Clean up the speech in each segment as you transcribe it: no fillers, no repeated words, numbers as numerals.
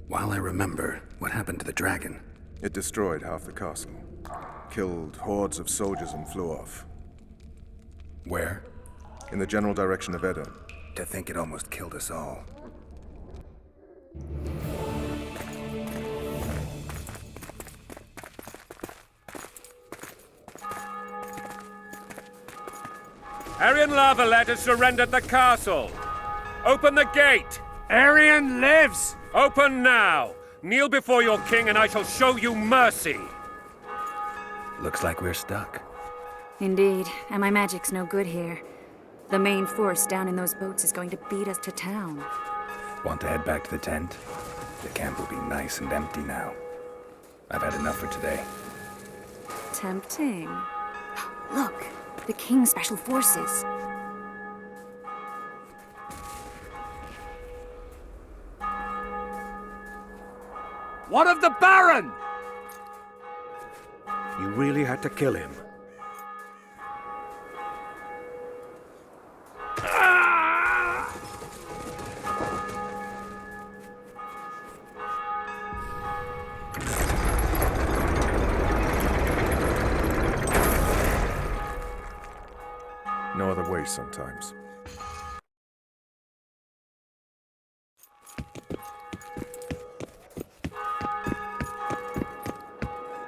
While I remember, what happened to the dragon? It destroyed half the castle. Killed hordes of soldiers and flew off. Where? In the general direction of Edda. To think it almost killed us all. Aryan Lavalet has surrendered the castle. Open the gate. Aryan lives! Open now. Kneel before your king and I shall show you mercy. Looks like we're stuck. Indeed, and my magic's no good here. The main force down in those boats is going to beat us to town. Want to head back to the tent? The camp will be nice and empty now. I've had enough for today. Tempting. Look, the King's special forces. What of the Baron? You really had to kill him. No other way sometimes.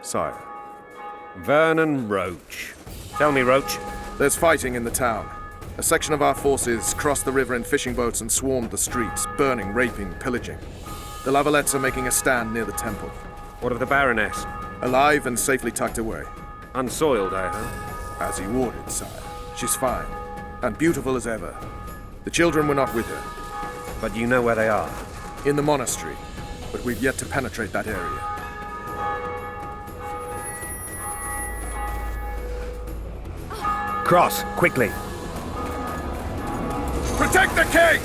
Sire. Vernon Roach. Tell me, Roach. There's fighting in the town. A section of our forces crossed the river in fishing boats and swarmed the streets, burning, raping, pillaging. The Lavalets are making a stand near the temple. What of the Baroness? Alive and safely tucked away. Unsoiled, I hope. As he ordered, sire. She's fine, and beautiful as ever. The children were not with her. But you know where they are. In the monastery, but we've yet to penetrate that area. Cross, quickly! Protect the king!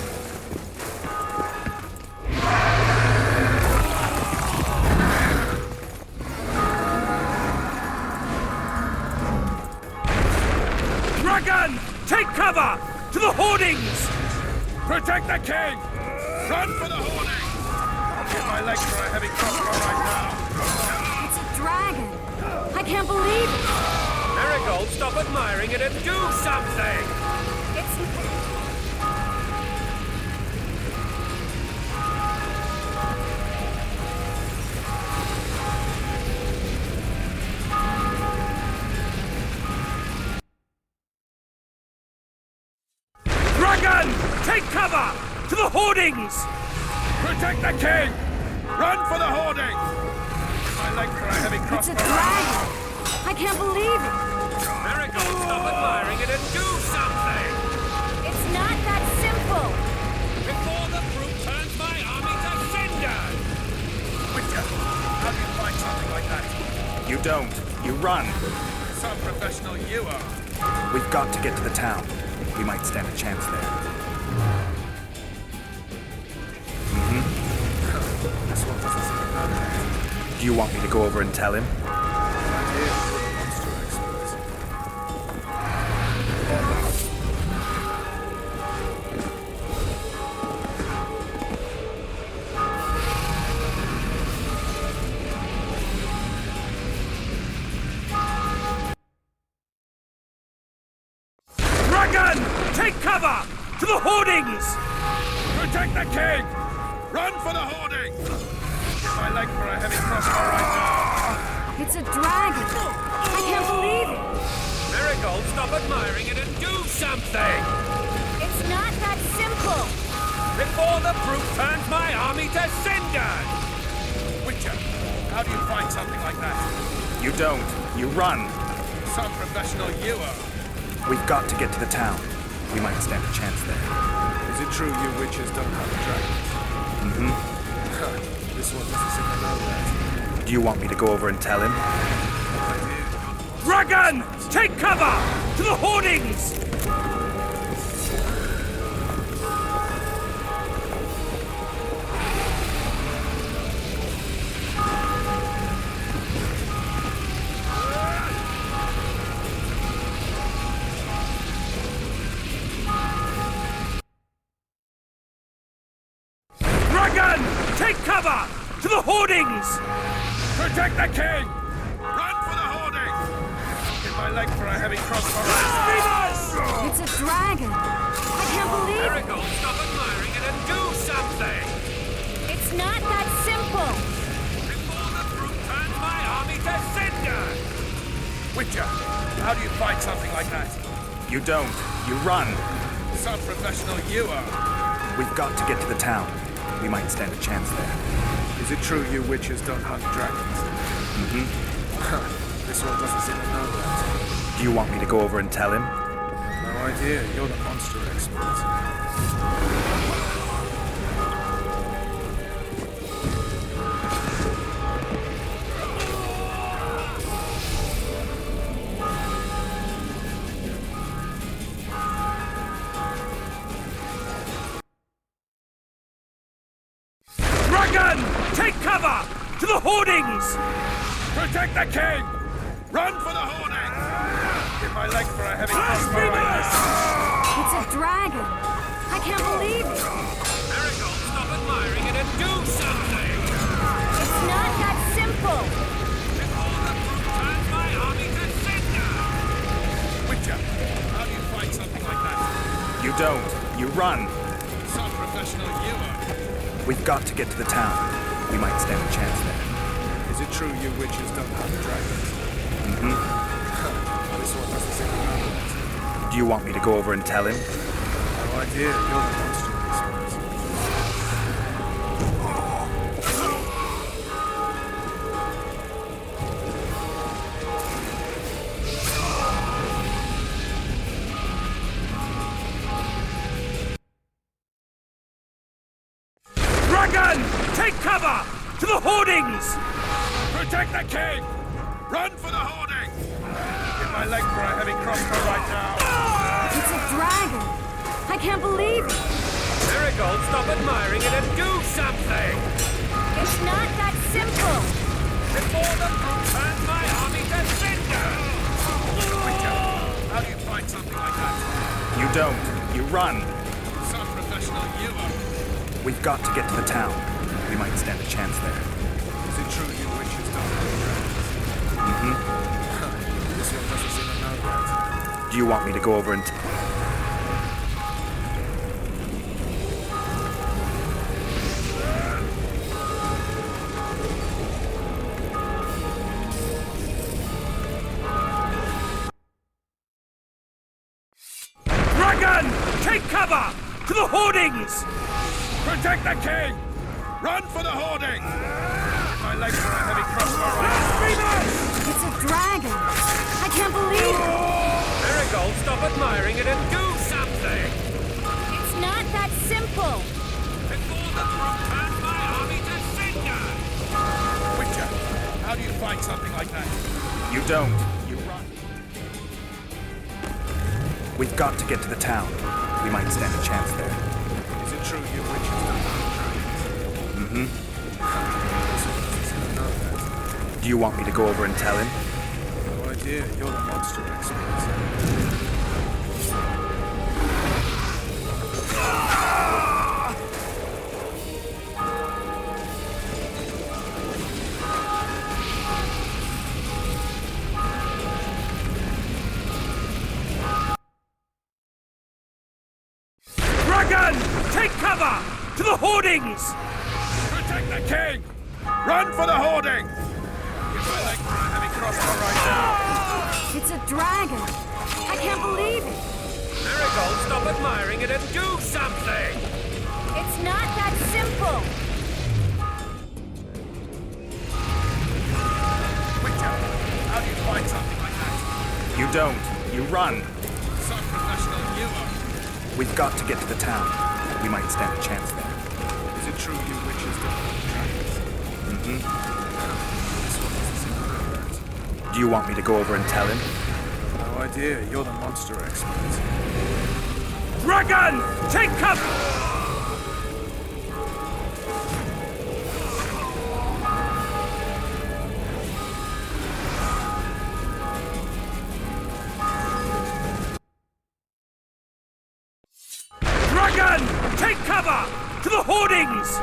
Dragon! Take cover! To the hoardings! Protect the king! Run for the hoarding! I'll get my legs for a heavy crossbow right now. It's a dragon! I can't believe it! Marigold, stop admiring it and do something! It's... Dragon! Take cover! To the hoardings! Protect the king! Run for the hoarding! Get my legs for a heavy It's a crossbow. dragon! I can't believe it! Marigold, stop admiring it and do something! It's not that simple! Before the brute turns my army to cinders! Witcher, how do you fight something like that? You don't. You run. Some professional you are. We've got to get to the town. We might stand a chance there. This one doesn't seem about that. Do you want me to go over and tell him? Monster experts. Dragon! Take cover! To the hoardings! Protect the king! Run for the hoarding! Get my leg for a heavy crossbow right now. It's a dragon! I can't believe it! Marigold, stop admiring it and do something! It's not that simple! Before the brute turns my army to cinders! Witcher, how do you fight something like that? You don't. You run. Some professional you are. We've got to get to the town. We might stand a chance there. Is it true you witches don't have a dragon? This one doesn't seem about that. Do you want me to go over and tell him? Dragon! Take cover! To the hoardings! Dragon! Take cover! To the hoardings! Protect the king! Run for the hoarding! Hit my leg for a heavy crossbow. It's a dragon! I can't believe it! Miracle, stop admiring it and do something! It's not that simple! Before the fruit turns my army to cinder! Witcher, how do you fight something like that? You don't. You run. Some professional you are. We've got to get to the town. We might stand a chance there. Is it true you witchers don't hunt dragons? This one doesn't seem to know that. Do you want me to go over and tell him? No idea. You're the monster expert. Dragon! Take cover! To the hoardings! Protect the king! Run for the hoarding! Hit my leg for a heavy crossbow. It's a dragon! I can't believe it! Miracle, stop admiring it and do something! It's not that simple! Before the fruit turns my army to cinder! Witcher, how do you fight something like that? You don't. You run. Some professional you are. We've got to get to the town. We might stand a chance there. Is it true you witches don't hunt dragons? This one doesn't seem to know that. Do you want me to go over and tell him? No idea. You're the monster expert. Dragon! Take cover! To the hoardings! Protect the king! Run for the hoarding! Hit my leg for a heavy crossbow right now. It's a dragon! I can't believe it! Miracle, stop admiring it and do something! It's not that simple! Before the fruit turns my army to cinder! Witcher, how do you fight something like that? You don't. You run. Some professional you are. We've got to get to the town. We might stand a chance there. Is it true you witches don't hunt dragons? This one doesn't seem to know that. Do you want me to go over and... Dragon! Take cover! To the hoardings! Protect the king! Run for the hoarding! Hit my leg for a heavy crossbow right now. It's a dragon! I can't believe it! Miracle, stop admiring it and do something! It's not that simple! Before the fruit turns my army to cinder! Witcher, how do you fight something like that? You don't. You run. We've got to get to the town. We might stand a chance there. Is it true you witches don't hunt dragons? This one doesn't seem to know that. Do you want me to go over and tell him? No idea. You're the monster expert. Dragon! Take cover! To the hoardings! Protect the king! Run for the hoarding! Hit my leg for a heavy crossbow right now. It's a dragon! I can't believe it! Miracle, stop admiring it and do something! It's not that simple! Witcher, how do you fight something like that? You don't. You run. Some professional you are. We've got to get to the town. We might stand a chance there. Is it true you witches don't hunt dragons? This one doesn't seem to know that. Do you want me to go over and tell him? No idea. You're the monster expert. Dragon! Take cover! Dragon! Take cover! To the hoardings!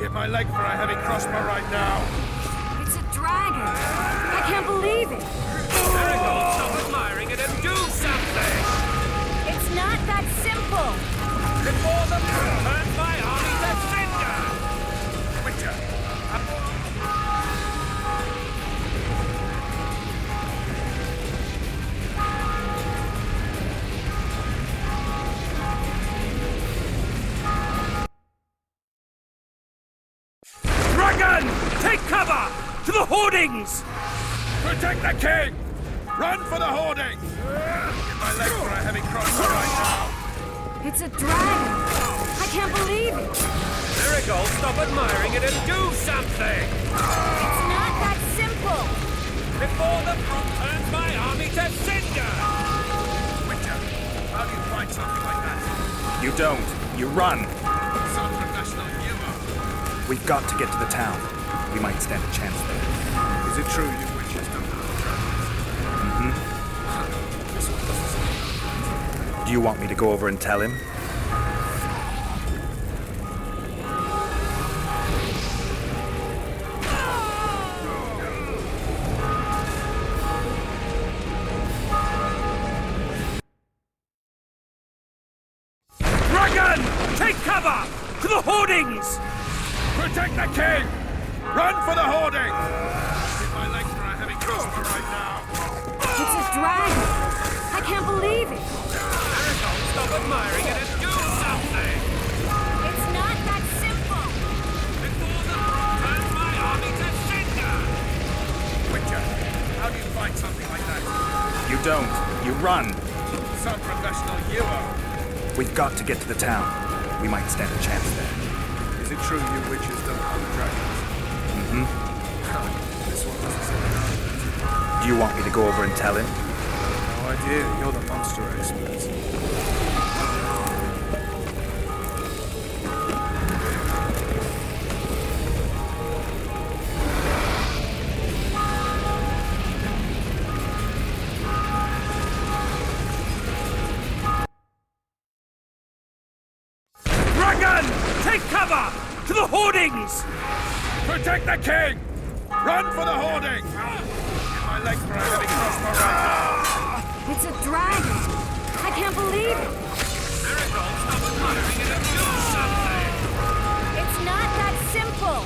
give my leg for a heavy crossbow right now. It's a dragon! I can't believe it! Marigold, stop admiring it and do something! It's not that simple! Before the moon turns my army to cinder! Witcher! Dragon! Take cover! To the hoardings! Protect the king! Run for the hoarding! Give my leg for a heavy crossbow right now. It's a dragon! I can't believe it! Marigold, stop admiring it and do something! It's not that simple! Before the moon turns my army to cinder! Witcher, how do you fight something like that? You don't. You run. Some professional humor. We've got to get to the town. We might stand a chance there. Is it true you witches don't have dragons? This one doesn't seem... Do you want me to go over and tell him? Dragon! Take cover! To the hoardings! Protect the king! Run for the hoarding! Give my leg for a heavy crossbow right now. It's a dragon! I can't believe it! Marigold, stop admiring it and do something! It's not that simple! Before the moon turns my army to cinder! Witcher, how do you fight something like that? You don't. You run. Some professional hero. We've got to get to the town. We might stand a chance there. Is it true you witches don't have dragons? This one doesn't seem... Do you want me to go over and tell him? No idea, you're the monster expert. Dragon! Take cover! To the hoardings! Protect the king! Run for the hoarding! Give my leg for a heavy crossbow right now. It's a dragon! I can't believe it! Marigold, stop admiring it and do something! It's not that simple!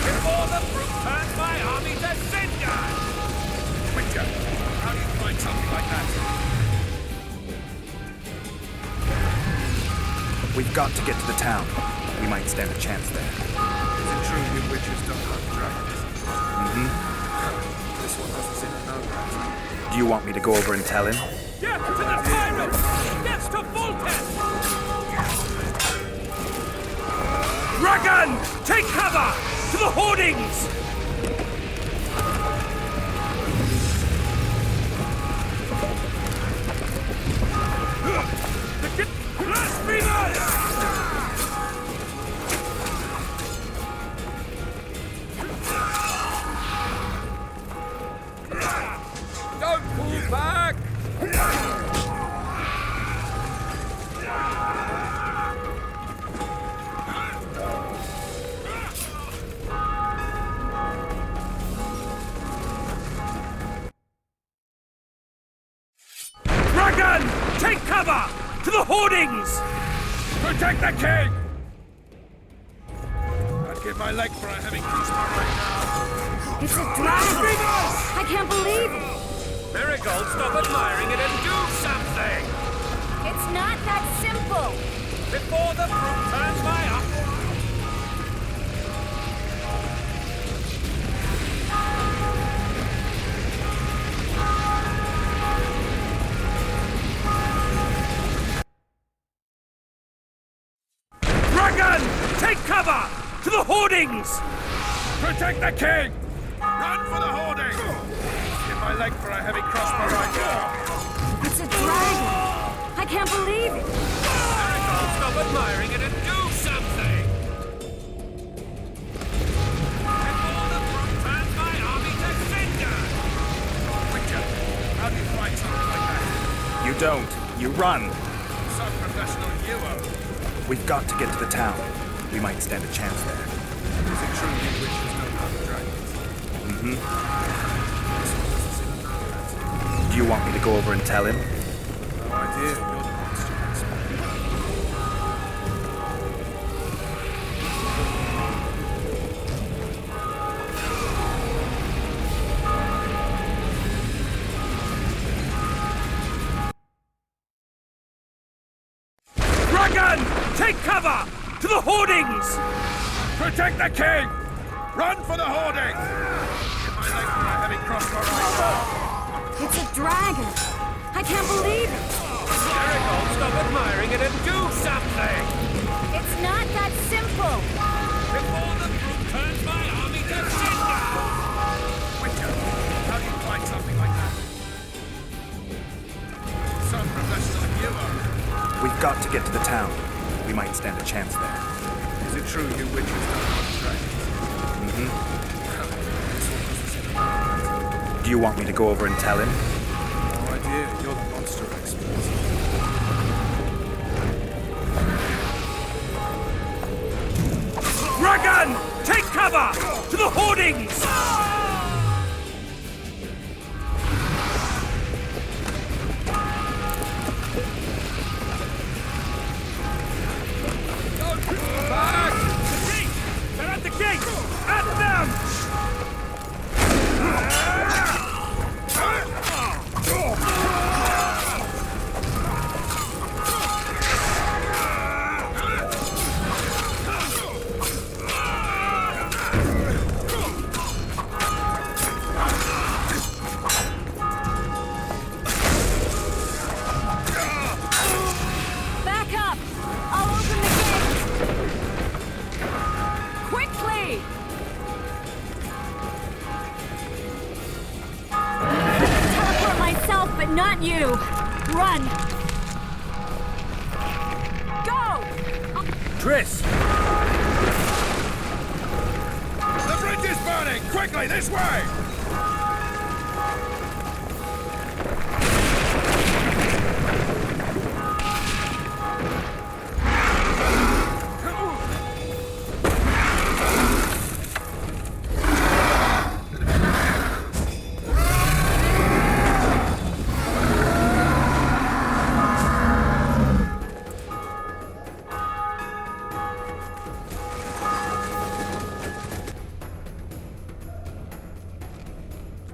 Before the fruit turns my army to cinder! Witcher, how do you fight something like that? We've got to get to the town. We might stand a chance there. Is it true you witches don't have dragons? This one doesn't seem to know that. Do you want me to go over and tell him? Get to the pirates! Get to Foltest! Dragon! Take cover! To the hoardings! Blasphemers! Don't pull back! Dragon! Take cover! To the hoardings! Protect the king! I'd give my leg for a heavy crossbow right now. It's a dragon! I can't believe it! Marigold, stop admiring it and do something! It's not that simple! Before the fruit turns my army... Dragon! Take cover! To the hoardings! Protect the king! Run for the hoarding! Give my leg for a heavy crossbow right now. It's a dragon! I can't believe it! Marigold, stop admiring it and do something! Before the fruit turns my army to cinder! Witcher, how do you fight something like that? You don't. You run. Some professional hero. We've got to get to the town. We might stand a chance there. Is it true you witches know about the dragons? Do you want me to go over and tell him? No idea. You're the monster expert. Dragon! Take cover! To the hoardings! Protect the king! Run for the hoarding! Get my leg from a heavy crossbow rifle. It's a dragon! I can't believe it! Jericho, stop admiring it and do something! It's not that simple! Before the group turns my army to cinder! Witcher, how do you fight something like that? Some professional like you are. We've got to get to the town. We might stand a chance there. Is it true you witches know about the dragons? Do you want me to go over and tell him? No idea. You're the monster expert. Dragon! Take cover! To the hoardings! Back! They're at the gate! At them! Back up! I'll open the gate! Quickly! Teleport myself, but not you! Run! Go! Triss! The bridge is burning! Quickly, this way!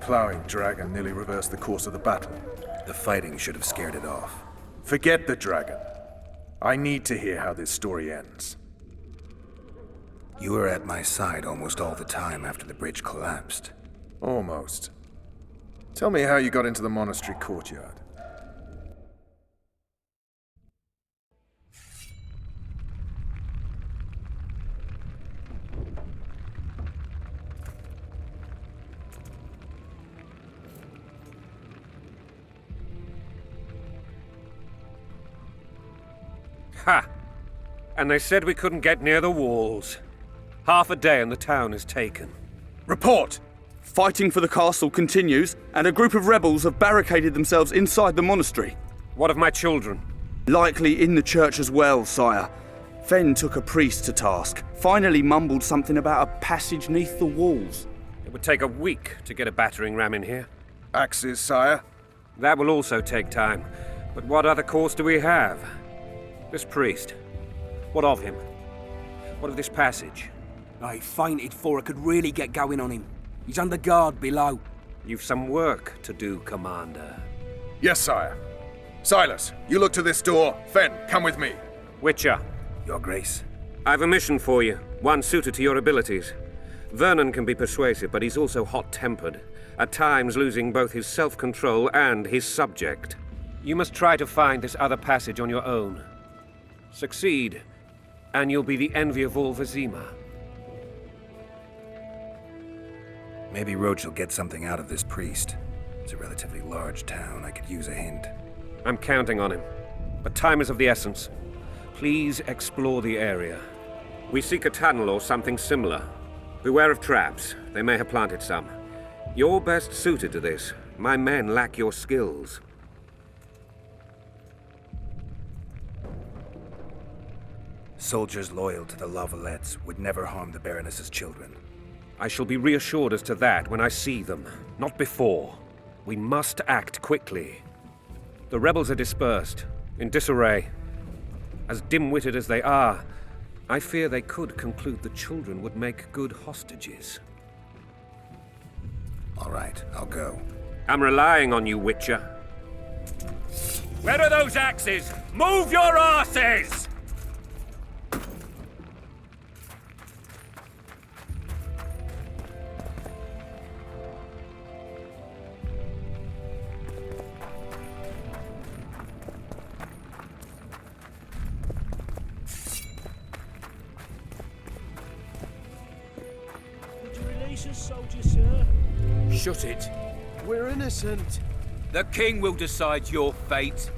Plowing dragon nearly reversed the course of the battle. The fighting should have scared it off. Forget the dragon. I need to hear how this story ends. You were at my side almost all the time after the bridge collapsed. Almost. Tell me how you got into the monastery courtyard. Ha! And they said we couldn't get near the walls. Half a day and the town is taken. Report! Fighting for the castle continues, and a group of rebels have barricaded themselves inside the monastery. What of my children? Likely in the church as well, sire. Fen took a priest to task, finally mumbled something about a passage neath the walls. It would take a week to get a battering ram in here. Axes, sire. That will also take time. But what other course do we have? This priest. What of him? What of this passage? I fainted before I could really get going on him. He's under guard below. You've some work to do, Commander. Yes, sire. Silas, you look to this door. Fen, come with me. Witcher, Your Grace. I've a mission for you, one suited to your abilities. Vernon can be persuasive, but he's also hot-tempered, at times losing both his self-control and his subject. You must try to find this other passage on your own. Succeed, and you'll be the envy of all Vizima. Maybe Roach will get something out of this priest. It's a relatively large town. I could use a hint. I'm counting on him, but time is of the essence. Please explore the area. We seek a tunnel or something similar. Beware of traps. They may have planted some. You're best suited to this. My men lack your skills. Soldiers loyal to the Lavalettes would never harm the Baroness's children. I shall be reassured as to that when I see them, not before. We must act quickly. The rebels are dispersed, in disarray. As dim-witted as they are, I fear they could conclude the children would make good hostages. All right, I'll go. I'm relying on you, Witcher. Where are those axes? Move your asses! Would you release us, soldier, sir? Shut it. We're innocent. The king will decide your fate.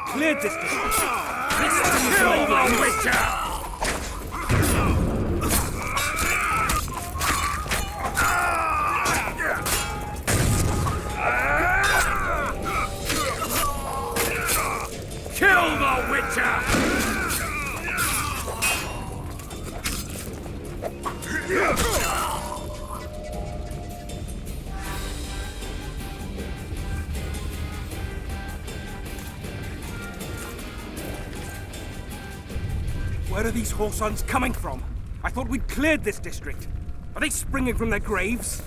Cleared this district. Kill the Witcher! Kill the Witcher! Where are these whoresons coming from? I thought we'd cleared this district. Are they springing from their graves?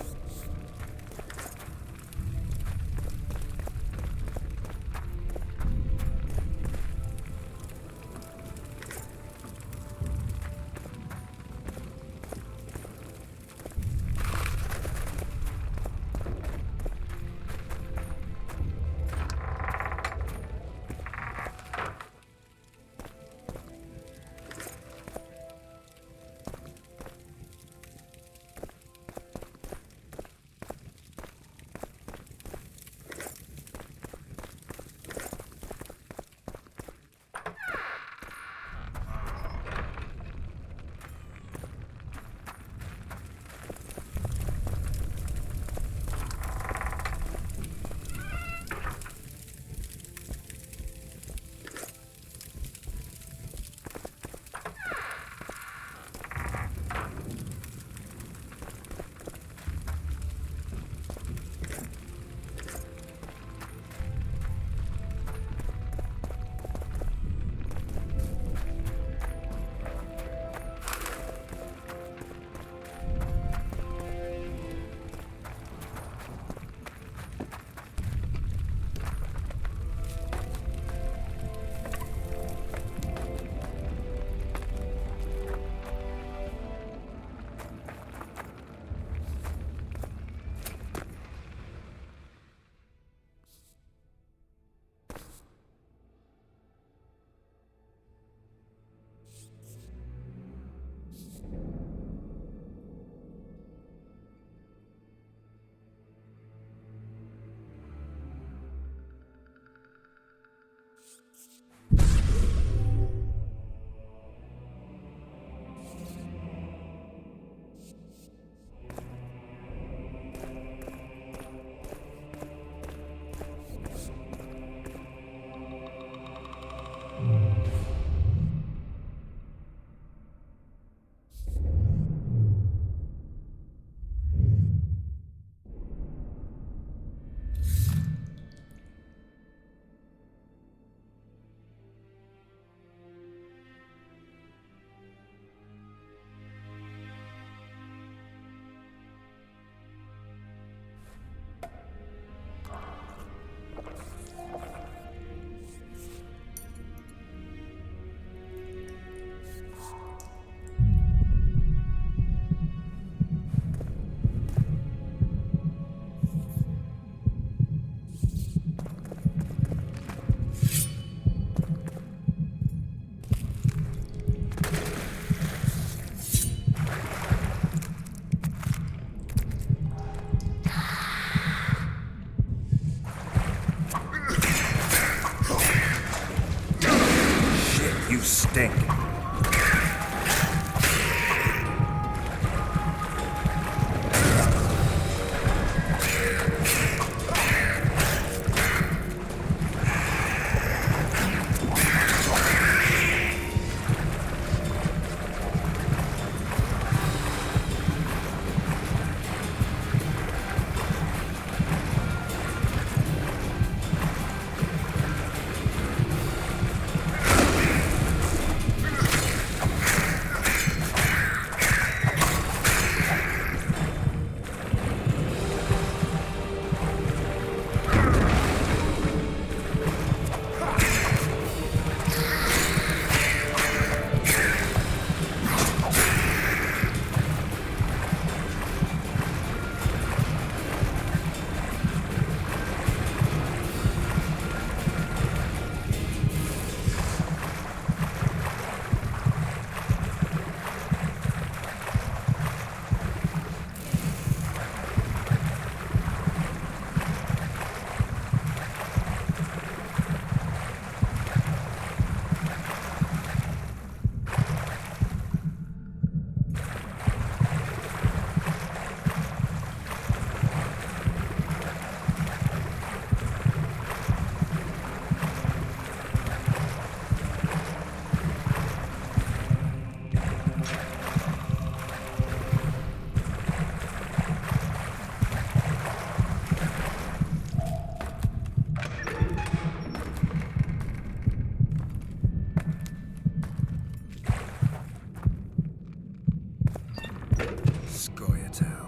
Scoia'tael.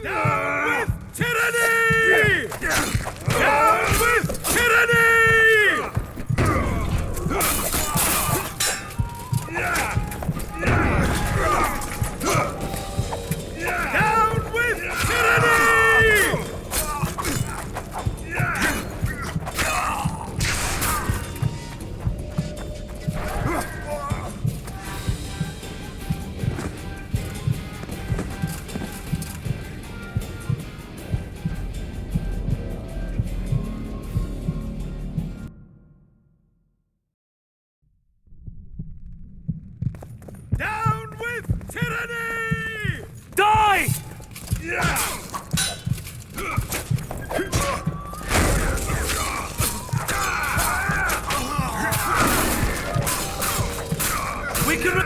Down with tyranny! Down with tyranny! Down with tyranny! Down with tyranny! Die! We can...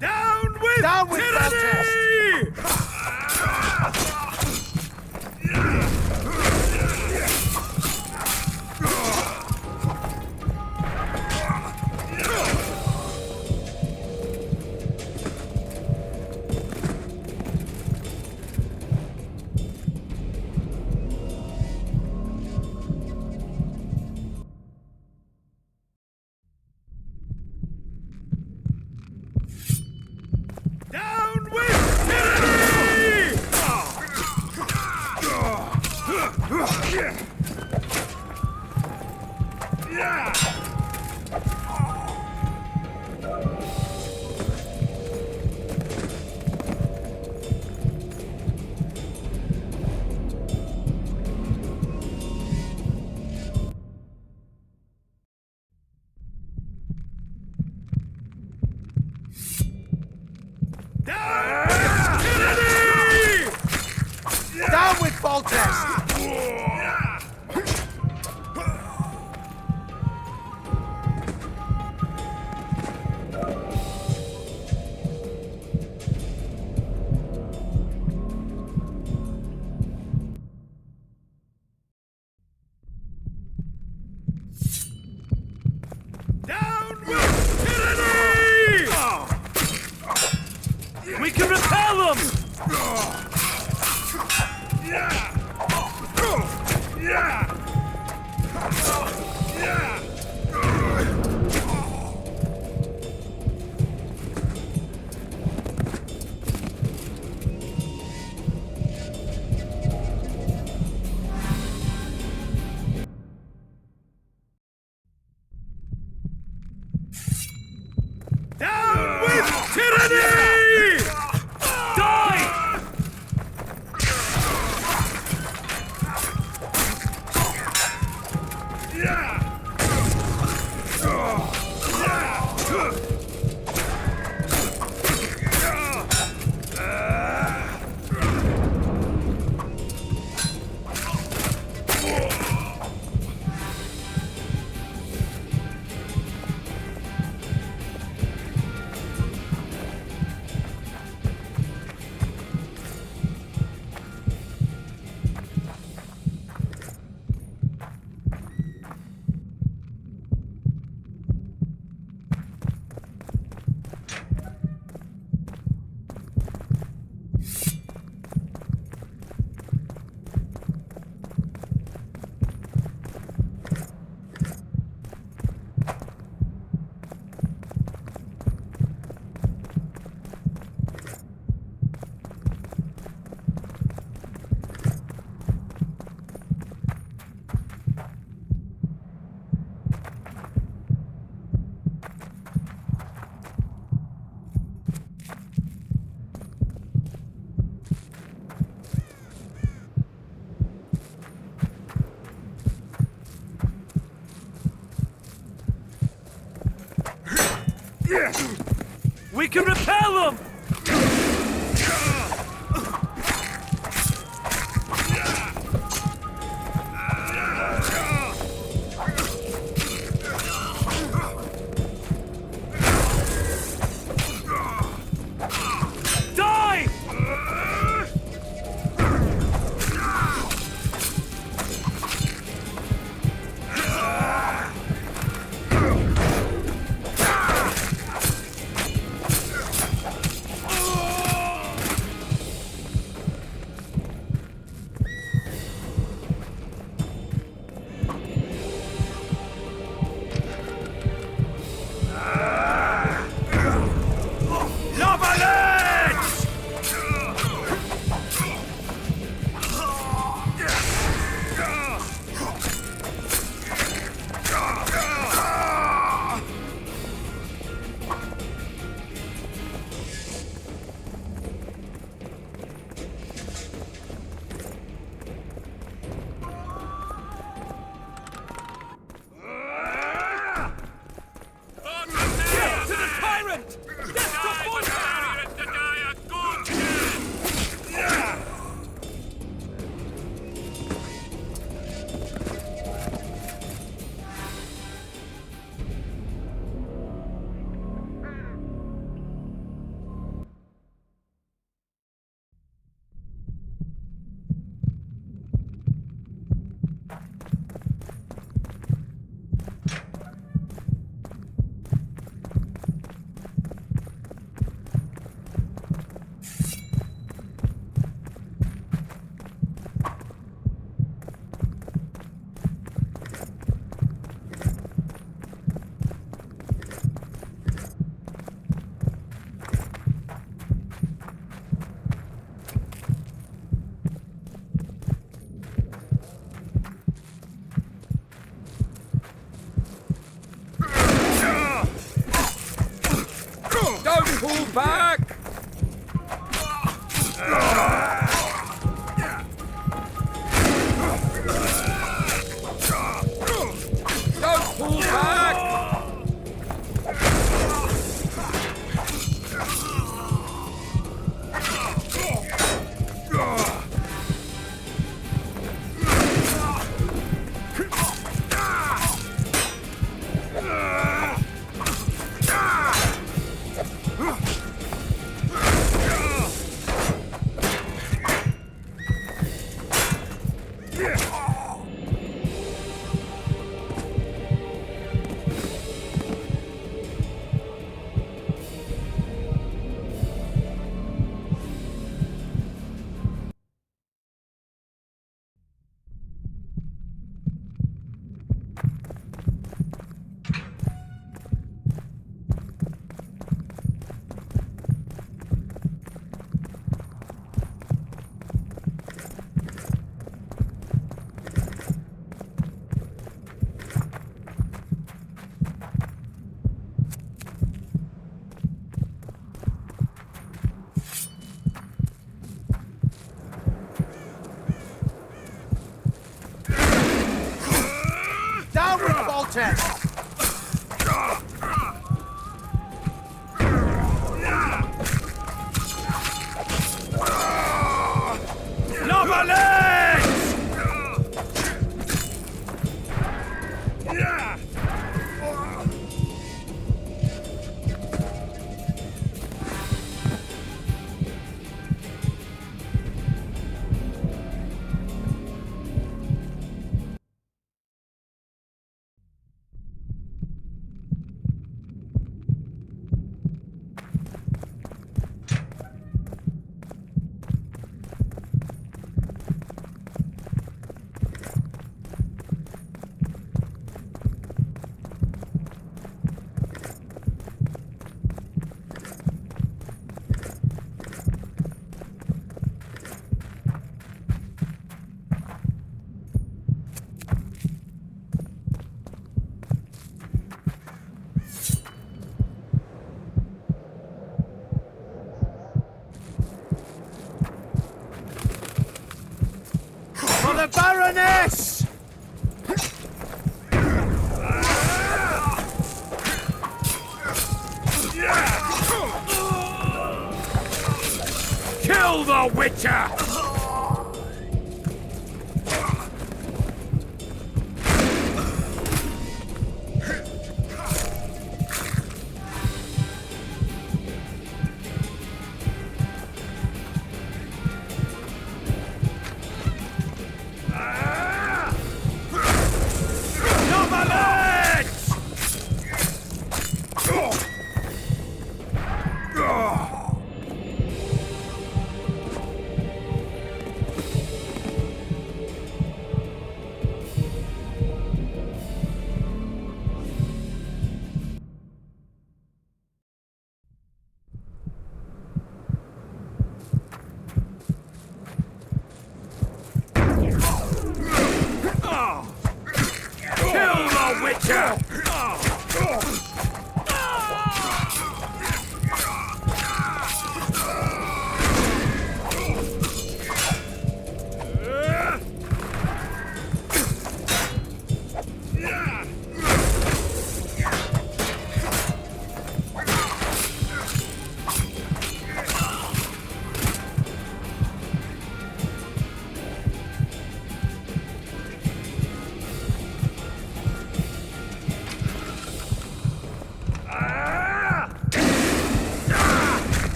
Down with tyranny! Down with tyranny! Down with tyranny! Down with Foltest! Down with tyranny! We can repel them! Down with tyranny! Die! We can repel them! Die! Pull back! Don't pull back! the Witcher!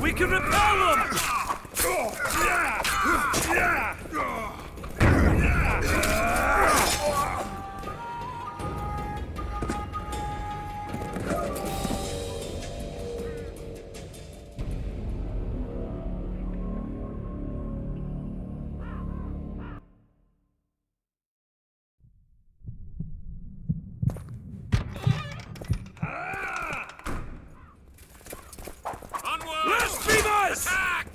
We can repel them! Attack!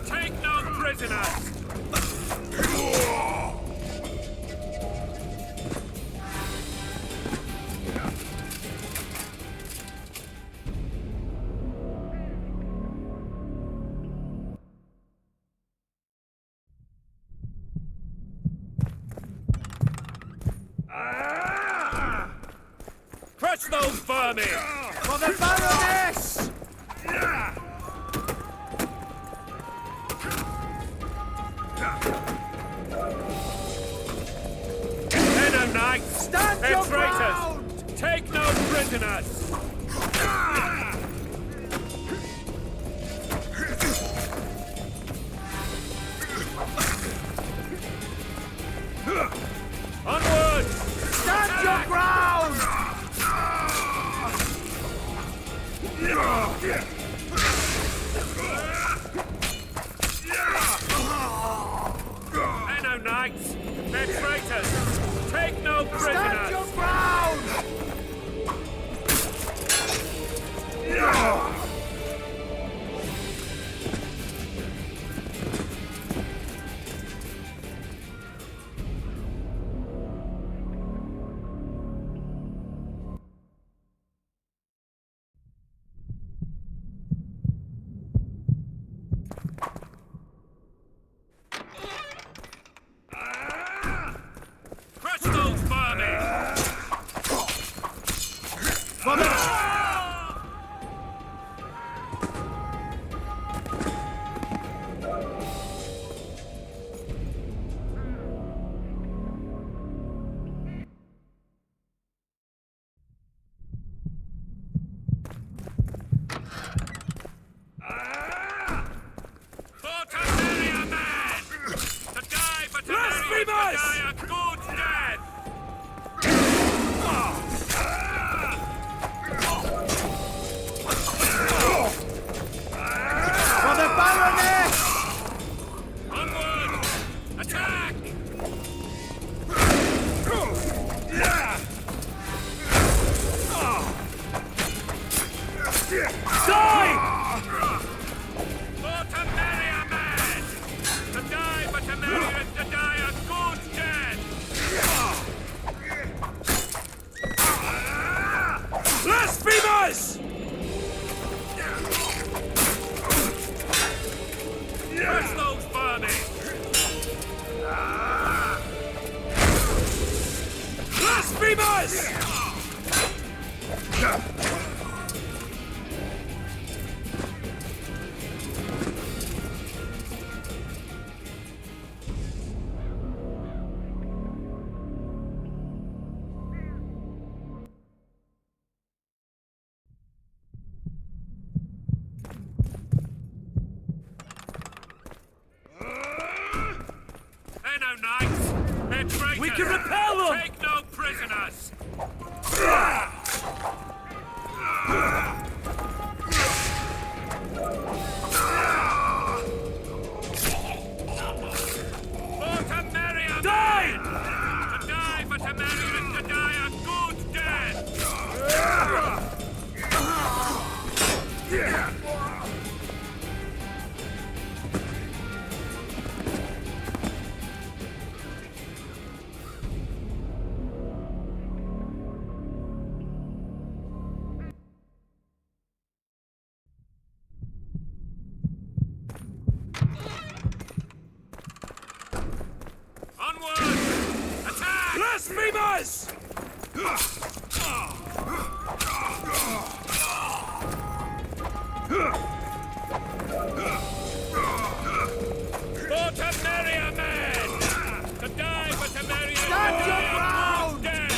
Take no prisoners! Crush those vermin! For the Baroness! Venom Knights! Stand They're your traitors! ground! Take no prisoners! Onward! Stand your ground! Venom Knights! They're traitors! Take no prisoners! Stand your ground! Crush those vermin! For the... For Terraria man! To die for Terraria, to die a good death! For the Baroness! Onward! Attack! Blasphemers! They're no knights. They're traitors. We can repel them! Take no prisoners. For Temeria! Die! To die for Temeria is to die a good death. Onward! Attack! Blasphemers! For Temeria, men! To die for Temeria! Stand your ground! Dead!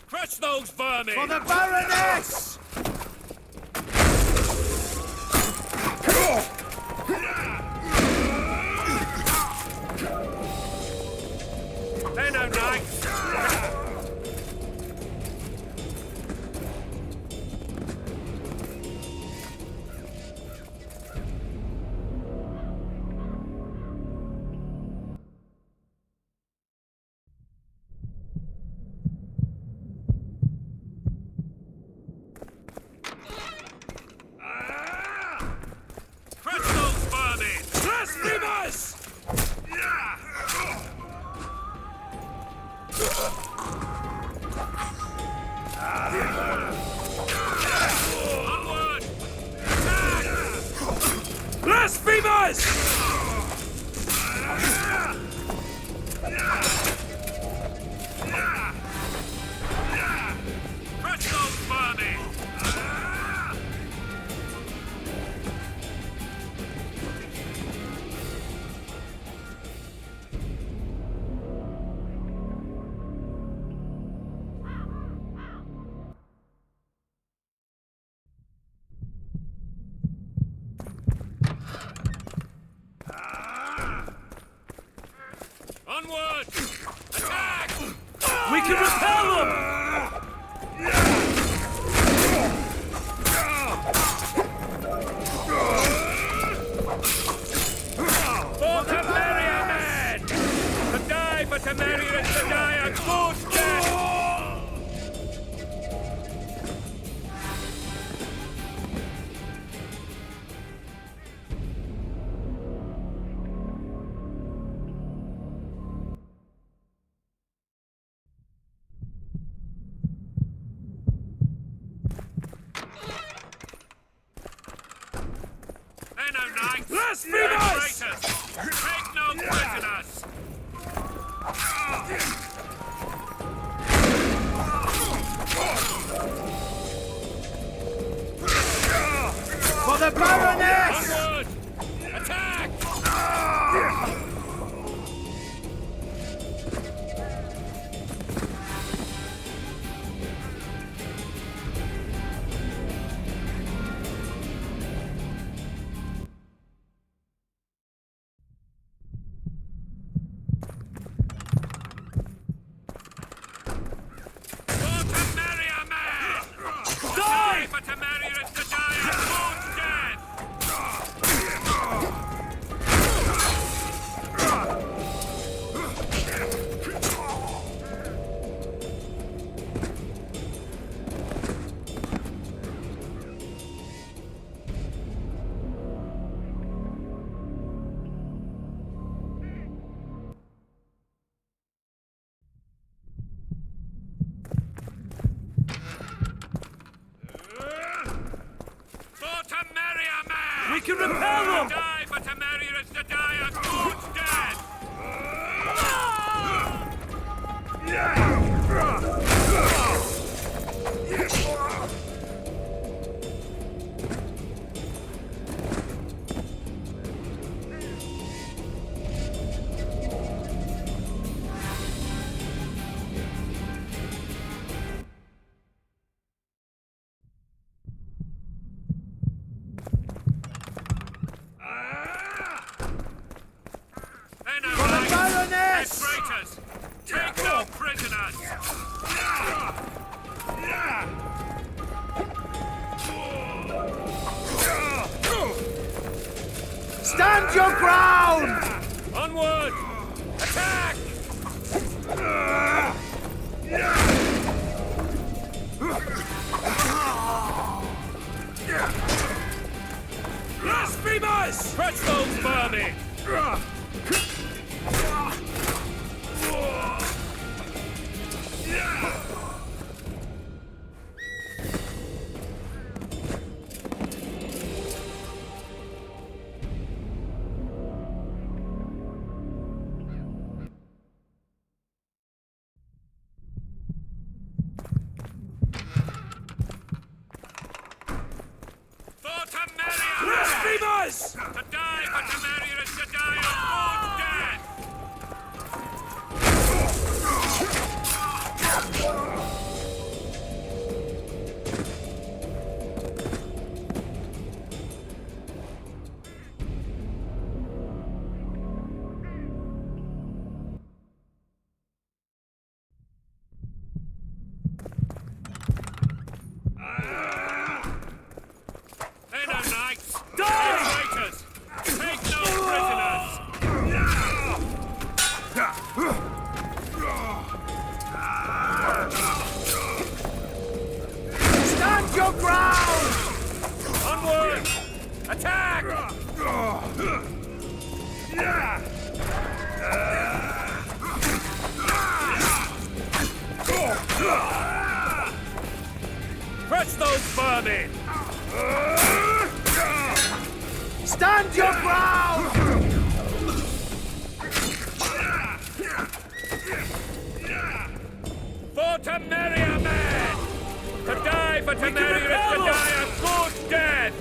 Crush those vermin! For the Baroness! They're no knights! Crush those vermin! Blasphemers! Onward! Attack! Blasphemers! Crush those vermin! Onward! Attack! We can repel them! For Temeria, men! To die for Temeria is to die a good death! They're no knights! Blasphemers! They're traitors! Take no prisoners! For the Baroness! Onward! Attack! For Temeria, men! Die for Temeria is to die a good death! We can repel them! Die, but Temerior is to die a good death! Baroness! Traitors! Take no prisoners! Stand your ground! Onward! Attack! Blasphemers! Crush those vermin! For Temerior! Blasphemers! To die for Temerior is to die a good death! They're no knights! Die! Traitors! Take no prisoners! Stand your ground! Onward! Attack! Crush those vermin! Stand your ground! For Temerior, man! To die for Temerior is to die a good death!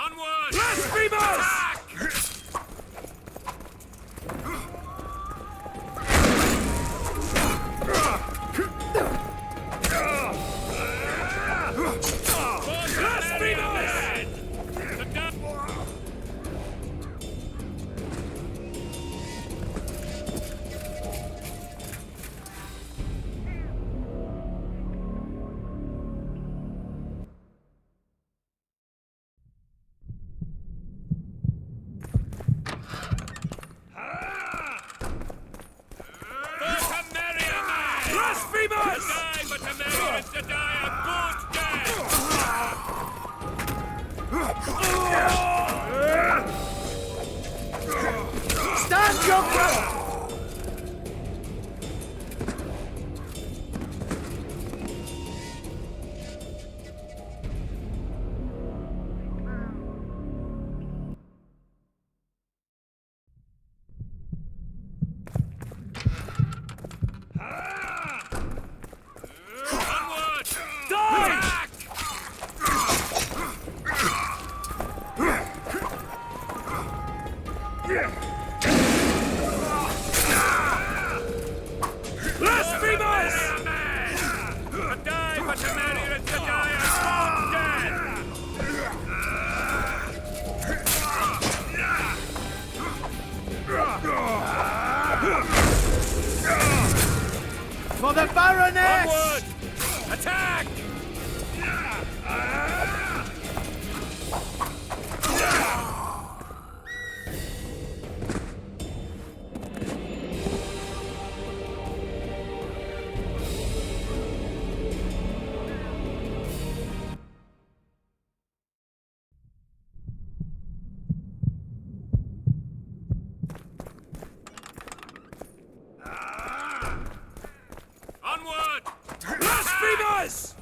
Onward! Blasphemers! Attack! Blasphemers! To die- For Temerior, man! Blasphemers! Die for Temerior is to die a good death! Stand your ground! Onward! Die! Attack! Blasphemous!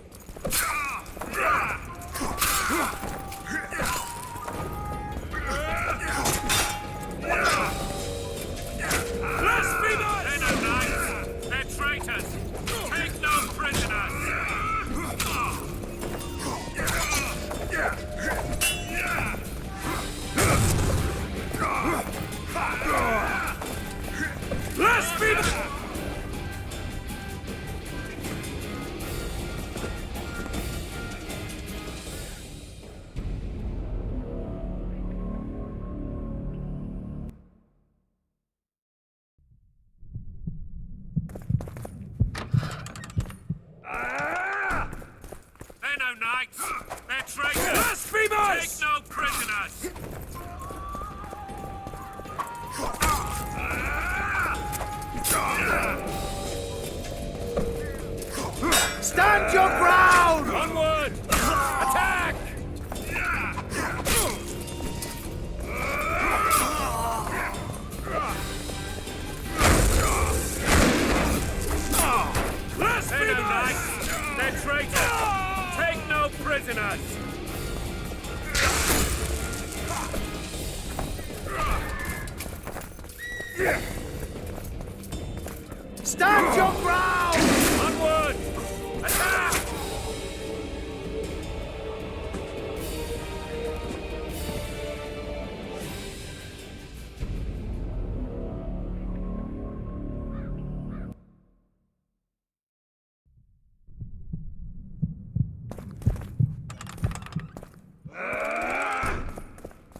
Blasphemous! They're no knights. They're traitors. Take no prisoners. Blasphemous! They're no knights. They're traitors. Blasphemous! Take no prisoners. Stand your ground! Onward! Attack! They're no knights. They're traitors. Take no prisoners. Stand your ground! Onward! Attack!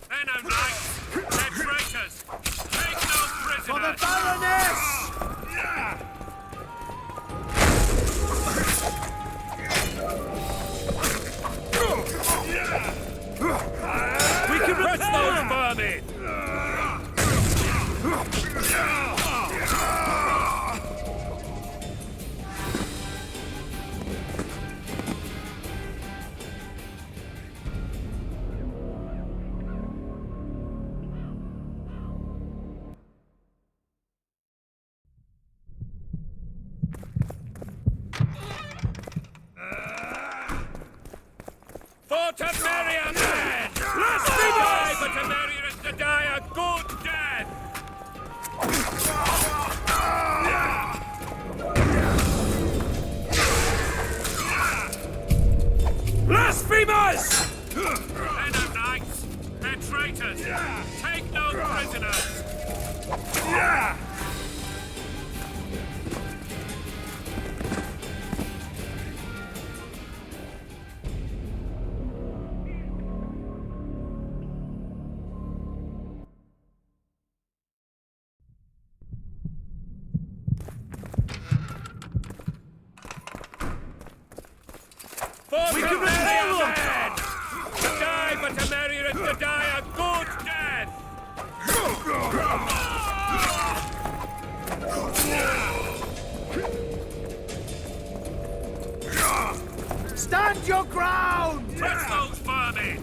They're no knights. They're traitors. Take no prisoners. For the Baroness! We can press those vermin. For to marry a man! Let's be Die, but to marry is to die a good death! Blasphemous! They're no knights. They're traitors. Take no prisoners. For We to can marry a repel them! man! To die, but to marry is to die a good death! Stand your ground! Press those vermin!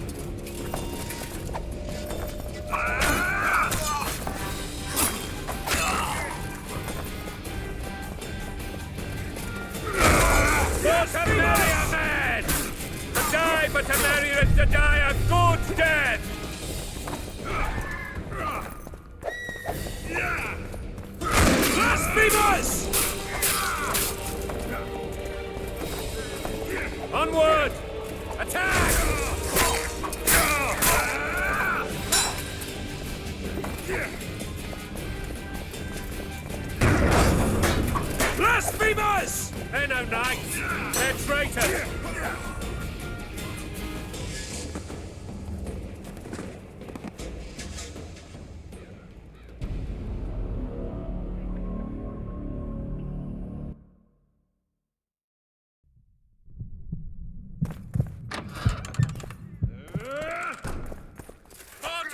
For to marry a man! To die, but to marry is to die a good death! Blasphemous! Onward! Attack! Blasphemous! They're no knights. They're traitors.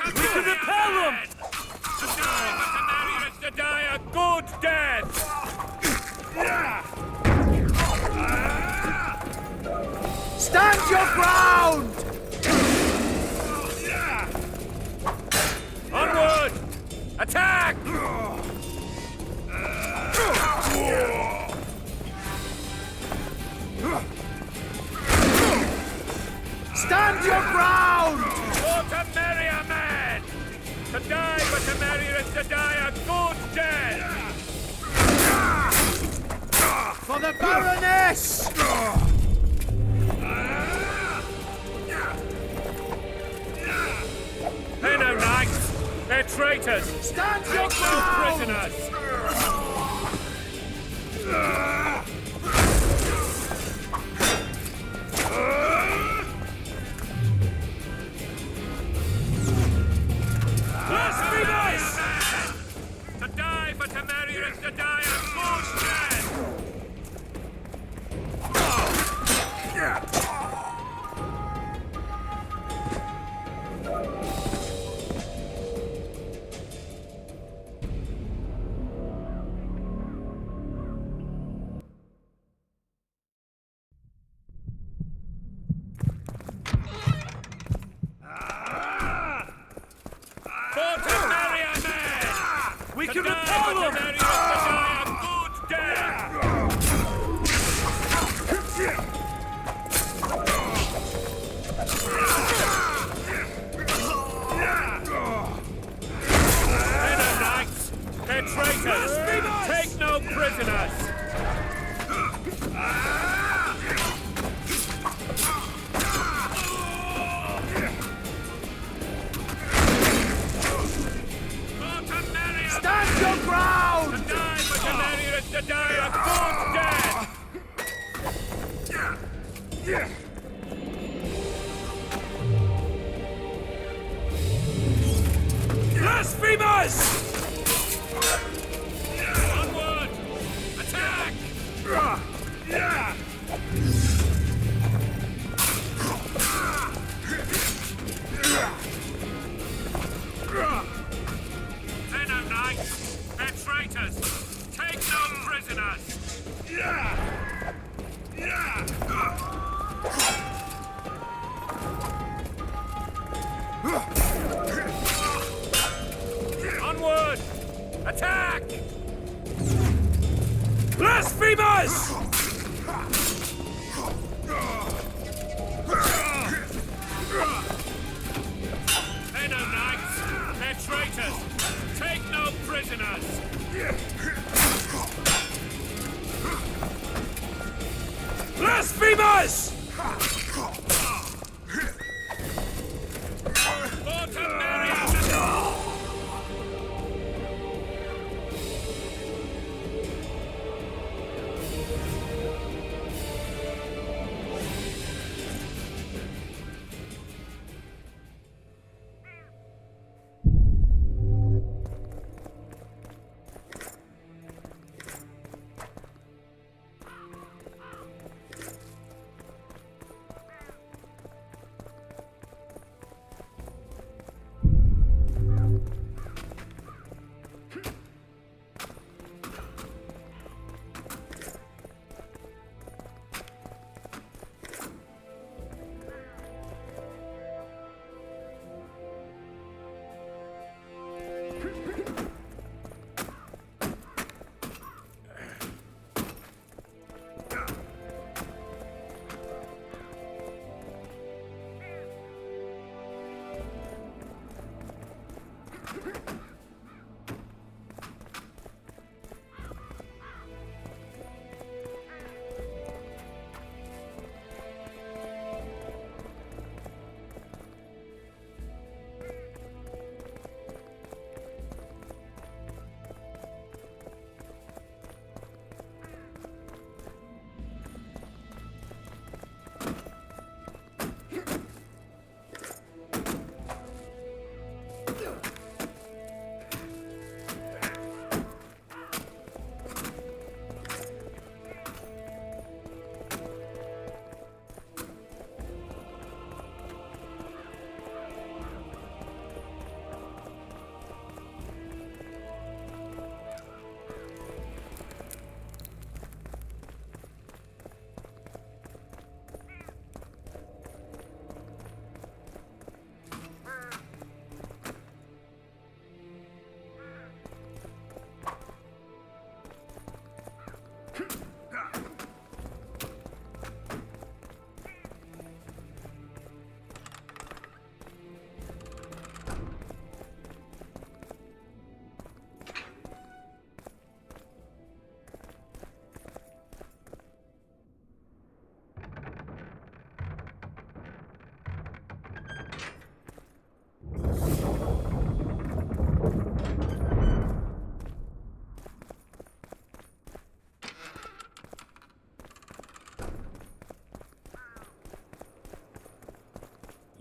We can repel them! To die, but to marry is to die a good death! Stand your ground! Onward! Attack! die for Temeria and to die a good death! For the Baroness! They're no knights! They're traitors! Stand your Take no ground! prisoners! Blasphemous! To die for Temeria and to die a good death! For Temeria, men! We To can die repel for them! Temeria and to die a good death! They're no knights! They're traitors! Take no prisoners! For Temeria, Stand your ground! to die for Temeria and to die a good death! Blasphemous! Onward! Attack! They're no knights! They're traitors! Take no prisoners! Onward! Attack! Blasphemous! They're no knights! They're traitors! Take no prisoners! Blasphemous! For Temeria!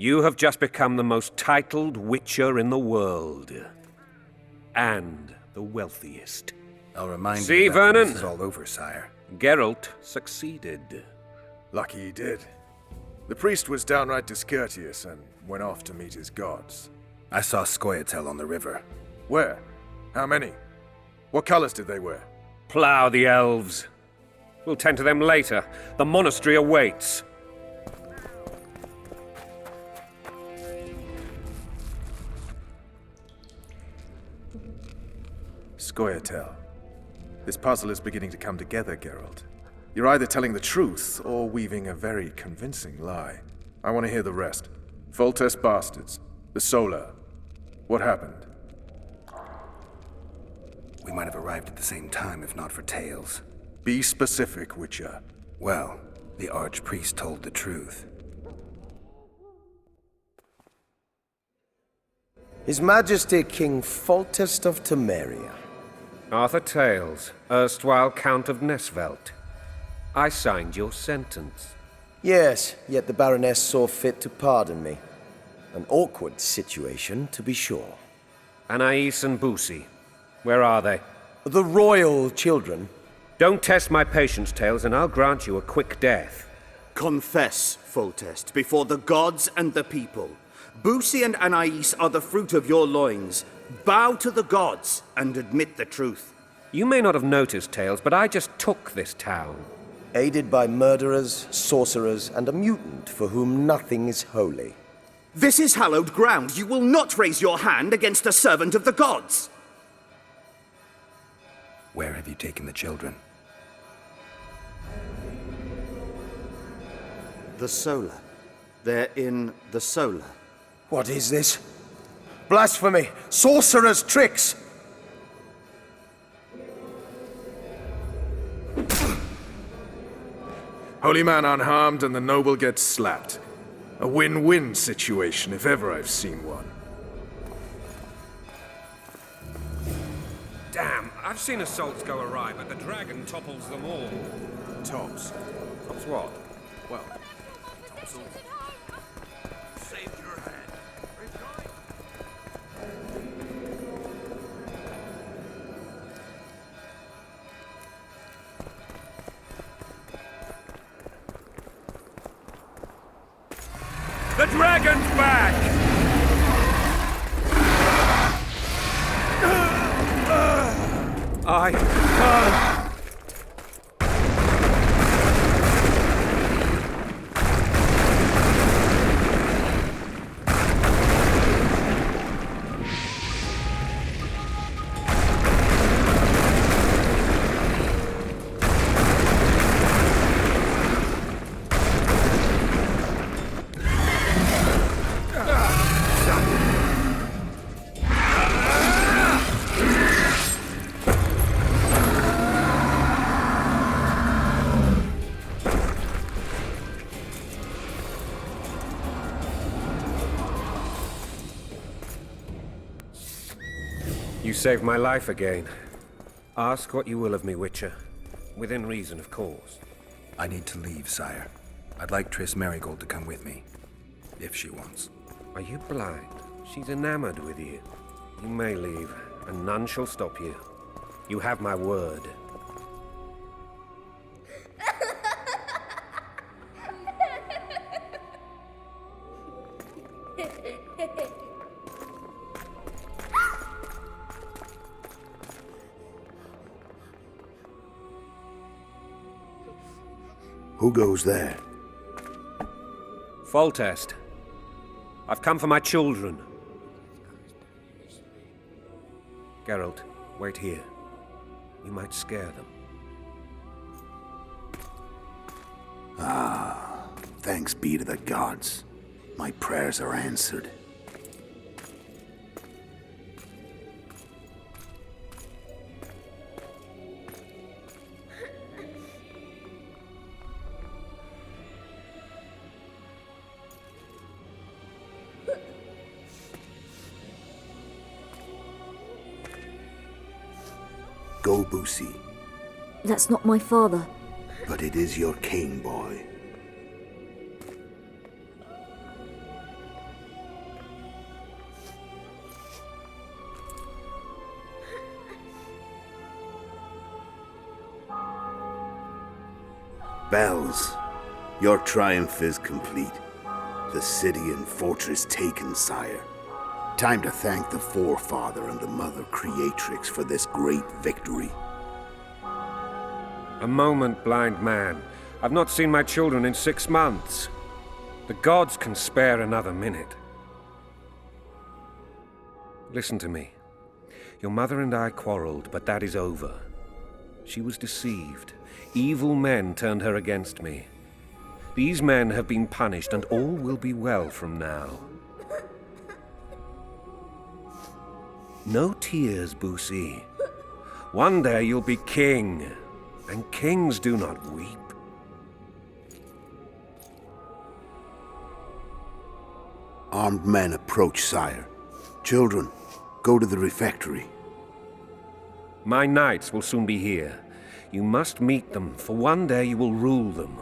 You have just become the most titled witcher in the world. And the wealthiest. I'll remind See, you that when Vernon? this is all over, sire. Geralt succeeded. Lucky he did. The priest was downright discourteous and went off to meet his gods. I saw Scoia'tael on the river. Where? How many? What colors did they wear? Plough the elves. We'll tend to them later. The monastery awaits. Scoia'tael. This puzzle is beginning to come together, Geralt. You're either telling the truth or weaving a very convincing lie. I want to hear the rest. Foltest bastards. The Solar. What happened? We might have arrived at the same time if not for Tales. Be specific, Witcher. Well, the Archpriest told the truth. His Majesty King Foltest of Temeria. Arthur Tales, erstwhile Count of Nesvelt. I signed your sentence. Yes, yet the Baroness saw fit to pardon me. An awkward situation, to be sure. Anais and Boussy, where are they? The royal children. Don't test my patience, Tales, and I'll grant you a quick death. Confess, Foltest, before the gods and the people. Boussy and Anais are the fruit of your loins. Bow to the gods and admit the truth. You may not have noticed, Tales, but I just took this town. Aided by murderers, sorcerers, and a mutant for whom nothing is holy. This is hallowed ground. You will not raise your hand against a servant of the gods. Where have you taken the children? The Solar. They're in the Solar. What is this? Blasphemy! Sorcerer's tricks! Holy man unharmed and the noble gets slapped. A win-win situation, if ever I've seen one. Damn, I've seen assaults go awry, but the dragon topples them all. Tops. Tops what? Well, Saved your head. The dragon's back! I can't. You saved my life again. Ask what you will of me, Witcher. Within reason, of course. I need to leave, sire. I'd like Triss Merigold to come with me, if she wants. Are you blind? She's enamored with you. You may leave, and none shall stop you. You have my word. Who goes there? Foltest. I've come for my children. Geralt, wait here. You might scare them. Ah, thanks be to the gods. My prayers are answered. Go, Boussy. That's not my father. But it is your king, boy. Bells, your triumph is complete. The city and fortress taken, sire. Time to thank the Forefather and the Mother Creatrix for this great victory. A moment, blind man. I've not seen my children in 6 months. The gods can spare another minute. Listen to me. Your mother and I quarreled, but that is over. She was deceived. Evil men turned her against me. These men have been punished, and all will be well from now. No tears, Boosie. One day you'll be king, and kings do not weep. Armed men approach, sire. Children, go to the refectory. My knights will soon be here. You must meet them, for one day you will rule them.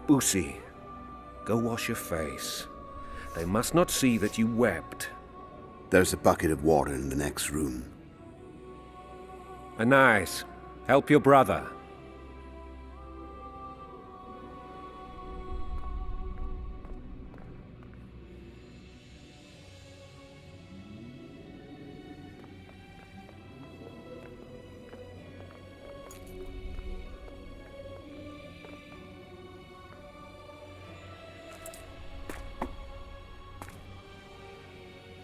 Boosie, go wash your face. They must not see that you wept. There's a bucket of water in the next room. Anais, help your brother.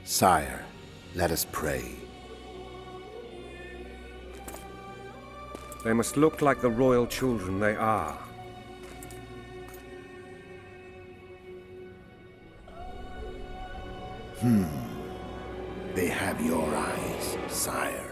Sire, let us pray. They must look like the royal children they are. They have your eyes, sire.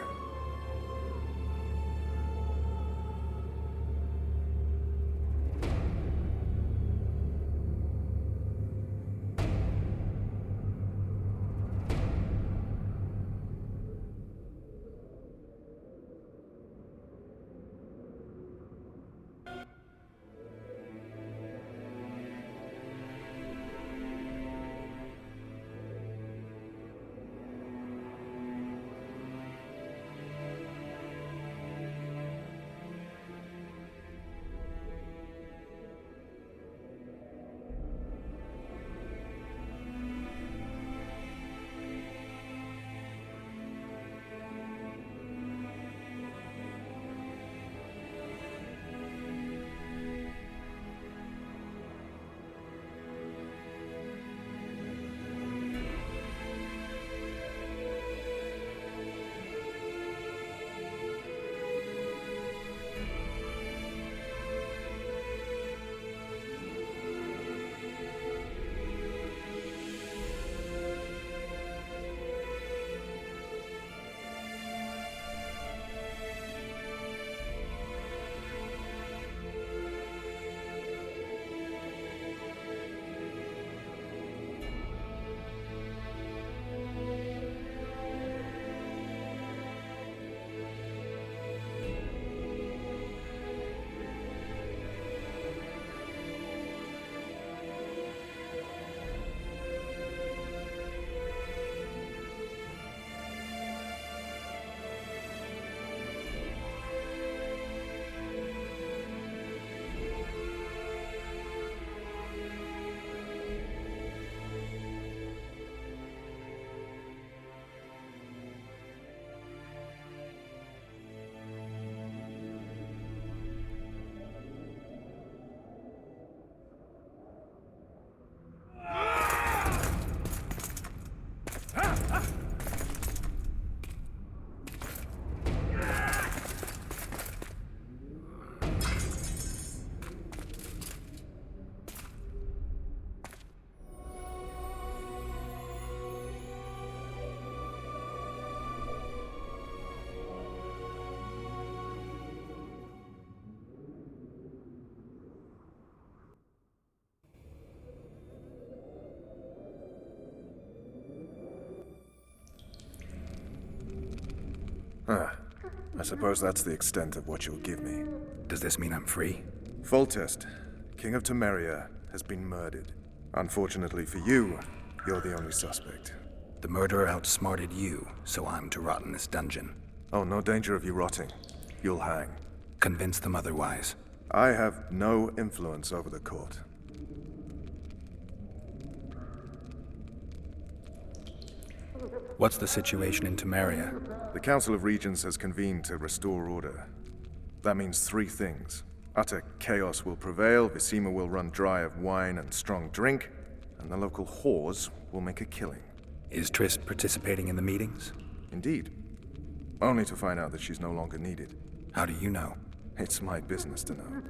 I suppose that's the extent of what you'll give me. Does this mean I'm free? Foltest, King of Temeria, has been murdered. Unfortunately for you, you're the only suspect. The murderer outsmarted you, so I'm to rot in this dungeon. Oh, no danger of you rotting. You'll hang. Convince them otherwise. I have no influence over the court. What's the situation in Temeria? The Council of Regents has convened to restore order. That means three things. Utter chaos will prevail, Visima will run dry of wine and strong drink, and the local whores will make a killing. Is Triss participating in the meetings? Indeed. Only to find out that she's no longer needed. How do you know? It's my business to know.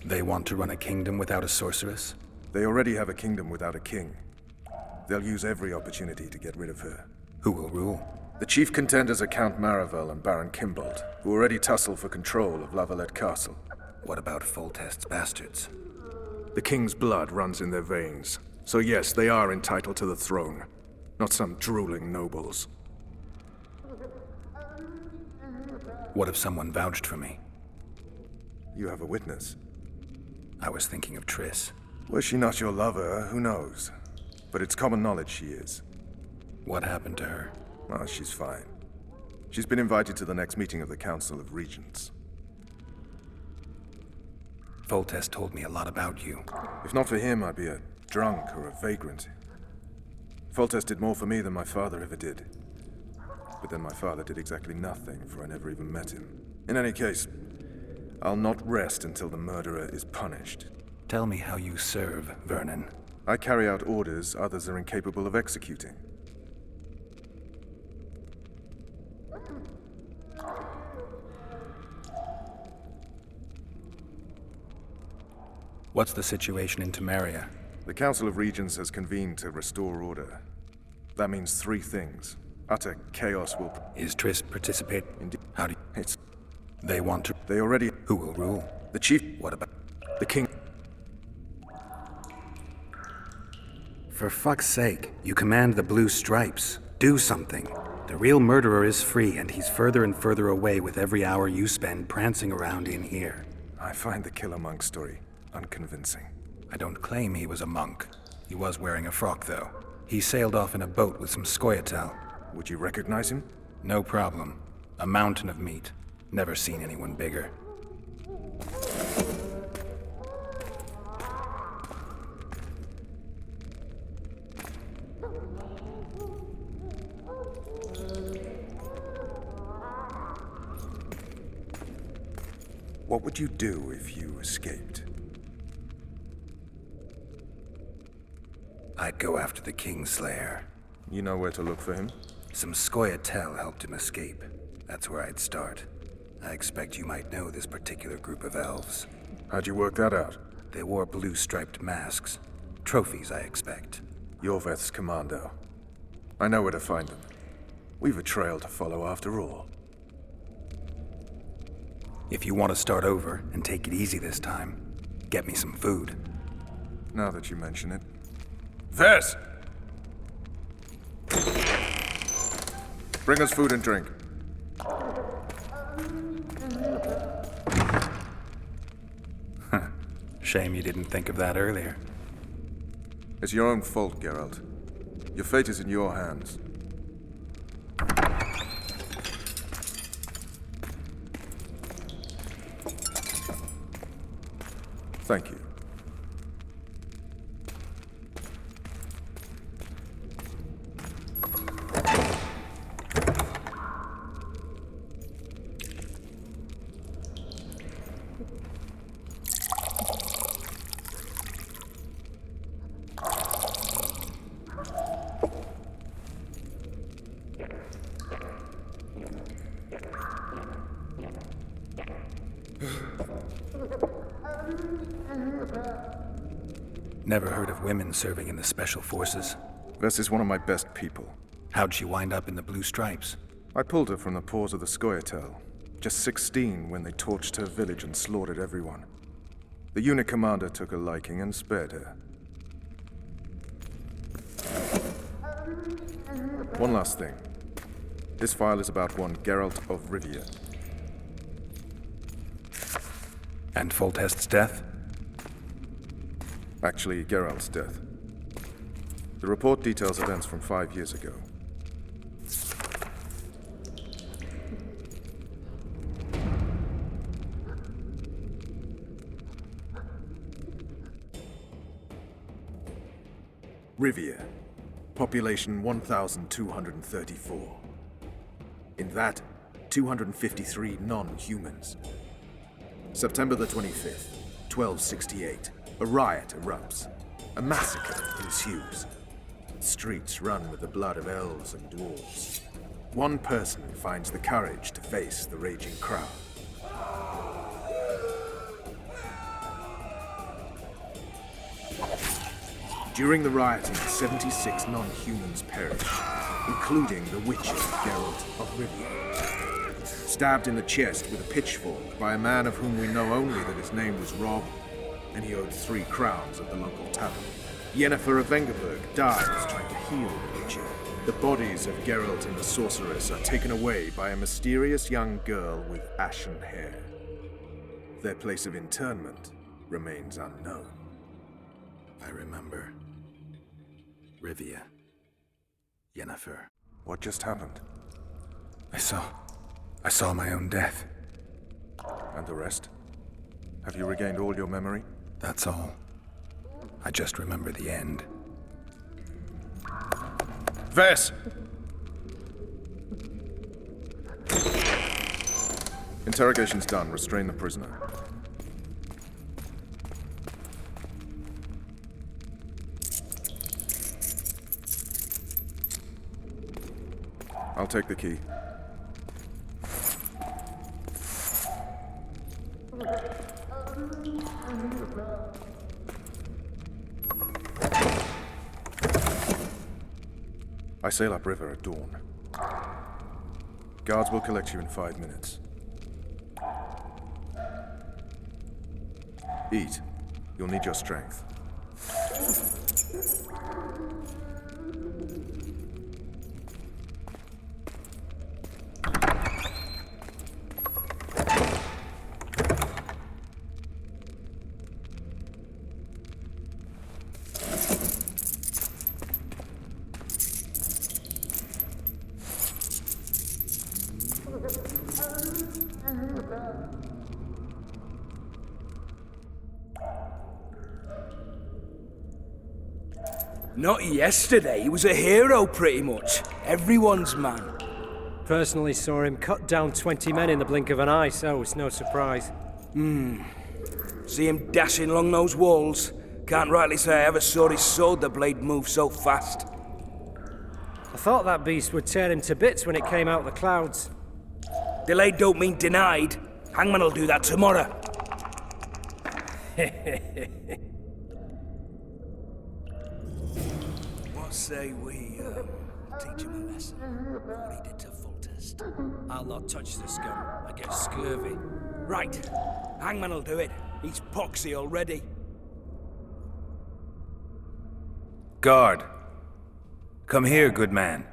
They want to run a kingdom without a sorceress? They already have a kingdom without a king. They'll use every opportunity to get rid of her. Who will rule? The chief contenders are Count Maravel and Baron Kimbold, who already tussle for control of Lavalette Castle. What about Foltest's bastards? The king's blood runs in their veins, so yes, they are entitled to the throne. Not some drooling nobles. What if someone vouched for me? You have a witness. I was thinking of Triss. Was she not your lover? Who knows? But it's common knowledge she is. What happened to her? Oh, she's fine. She's been invited to the next meeting of the Council of Regents. Foltest told me a lot about you. If not for him, I'd be a drunk or a vagrant. Foltest did more for me than my father ever did. But then my father did exactly nothing, for I never even met him. In any case, I'll not rest until the murderer is punished. Tell me how you serve, Vernon. I carry out orders others are incapable of executing. What's the situation in Temeria? The Council of Regents has convened to restore order. That means three things. Utter chaos will... Is Triss participate? Indeed. How do you... They want to... They already... Who will rule? The chief... What about... The king... For fuck's sake, you command the Blue Stripes. Do something. The real murderer is free, and he's further and further away with every hour you spend prancing around in here. I find the Killer Monk story unconvincing. I don't claim he was a monk. He was wearing a frock, though. He sailed off in a boat with some Scoia'tael. Would you recognize him? No problem. A mountain of meat. Never seen anyone bigger. What would you do if you escaped? I'd go after the Kingslayer. You know where to look for him? Some Scoia'tael helped him escape. That's where I'd start. I expect you might know this particular group of elves. How'd you work that out? They wore blue-striped masks. Trophies, I expect. Yorveth's commando. I know where to find them. We've a trail to follow after all. If you want to start over and take it easy this time, get me some food. Now that you mention it. Vess! Bring us food and drink. Shame you didn't think of that earlier. It's your own fault, Geralt. Your fate is in your hands. Thank you. Never heard of women serving in the Special Forces. Vess is one of my best people. How'd she wind up in the Blue Stripes? I pulled her from the paws of the Scoia'tael. Just 16 when they torched her village and slaughtered everyone. The unit commander took a liking and spared her. One last thing. This file is about one Geralt of Rivia. And Foltest's death? Actually, Geralt's death. The report details events from 5 years ago. Rivia. Population 1,234. In that, 253 non-humans. September the 25th, 1268. A riot erupts. A massacre ensues. Streets run with the blood of elves and dwarves. One person finds the courage to face the raging crowd. During the rioting, 76 non-humans perish, including the Witcher, Geralt of Rivia. Stabbed in the chest with a pitchfork by a man of whom we know only that his name was Rob, and he owed 3 crowns at the local tavern. Yennefer of Vengerberg dies trying to heal the Witcher. The bodies of Geralt and the sorceress are taken away by a mysterious young girl with ashen hair. Their place of internment remains unknown. I remember. Rivia. Yennefer. What just happened? I saw my own death. And the rest? Have you regained all your memory? That's all. I just remember the end. Vess! Interrogation's done. Restrain the prisoner. I'll take the key. I sail upriver at dawn. Guards will collect you in 5 minutes. Eat. You'll need your strength. Not yesterday, he was a hero pretty much. Everyone's man. Personally saw him cut down 20 men in the blink of an eye, so it's no surprise. See him dashing along those walls. Can't rightly say I ever saw his sword the blade move so fast. I thought that beast would tear him to bits when it came out of the clouds. Delayed don't mean denied. Hangman will do that tomorrow. What say we teach him a lesson? What he did to Foltest. I'll not touch the scum. I get scurvy. Right. Hangman will do it. He's poxy already. Guard. Come here, good man.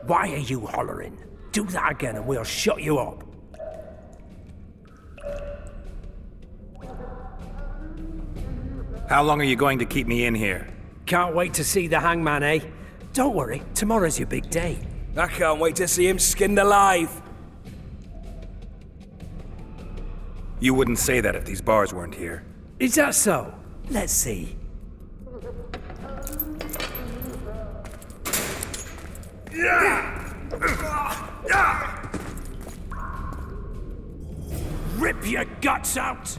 Why are you hollering? Do that again and we'll shut you up. How long are you going to keep me in here? Can't wait to see the hangman, eh? Don't worry, tomorrow's your big day. I can't wait to see him skinned alive. You wouldn't say that if these bars weren't here. Is that so? Let's see. Rip your guts out!